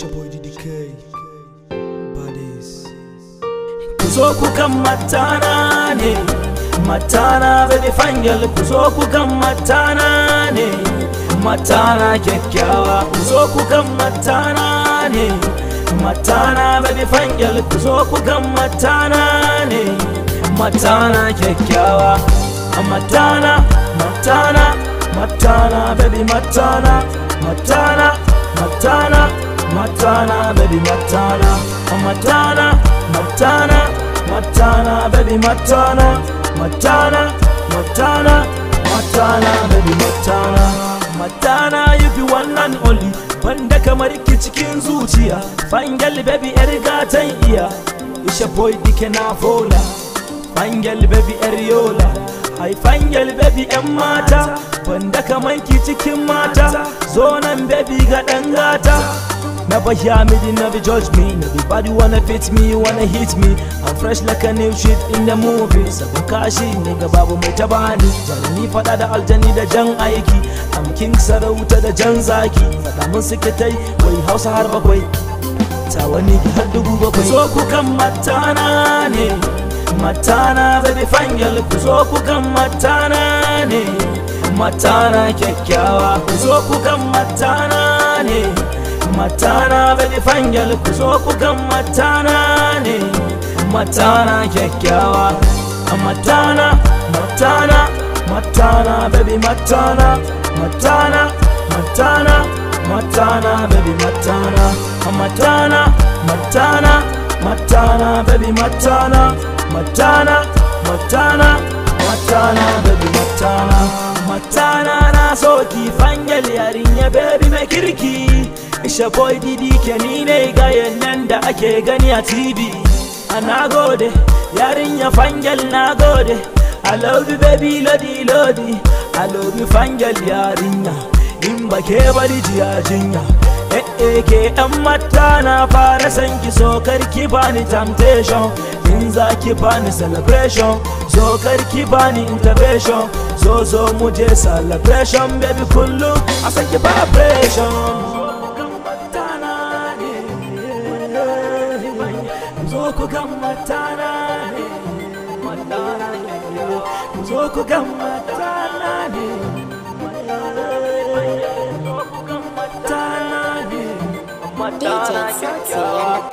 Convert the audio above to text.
It's your boy DDK. Bodies. Kuzo kukan matana ne, matana baby fangel. Kuzo kukan matana ne, matana kyakkyawa. Kuzo kukan matana ne, matana baby fangel. Kuzo kukan matana ne, matana kyakkyawa. Matana, matana, matana baby matana, matana, matana, matana baby matana, matana, matana, matana baby matana, matana, matana, matana baby matana. Matana you be one and only, wanda kamar ki cikin zuciya. Fangel baby yar gatan iya, it's your boy DK na fola. Fangel baby yar yola, ai fangel baby yan mata, wanda kaman ki cikin mata. Zo nan baby ga dan gata. Never hear me, they never judge me. Everybody wanna fit me, wanna hit me. I'm fresh like a new shit in the movies. Sabon kashi nigga babu mai tabani. Jarumi fada da aljani da jan aiki. I'm king sarauta da jan zaki. Fada mun suke tai, wai Hausa har bakwai. Tawani ki har 7,000. Kuzo kukan matana ne, matana baby fangel. Kuzo kukan matana ne, matana kyakkyawa. Kuzo kukan matana ne, matana baby fangel. Kuzo kukan matana ne, matana kyakkyawa. Matana, matana, matana baby matana, matana, matana, matana baby matana, matana, matana, matana baby matana, matana, matana, matana baby matana. Matana na so ki fangel yarinya baby mai kirki. It's your boy DDK, ni ne gayen nan da ake gani a TV. Na gode yarinya fangel, na gode. I love you baby lodi lodi, I love you fangel yarinya. In ba ke bari jiya jinya. Ke yan mata na fara san ki, so karki bani temptation. In za ki bani celebration, so karki bani intervention. So mu je celebration baby kullum a san ki vibration. Kuzo kukan matana ne, matana kyakkyawa. Kuzo kukan matana ne, matana ne, matana kyakkyawa.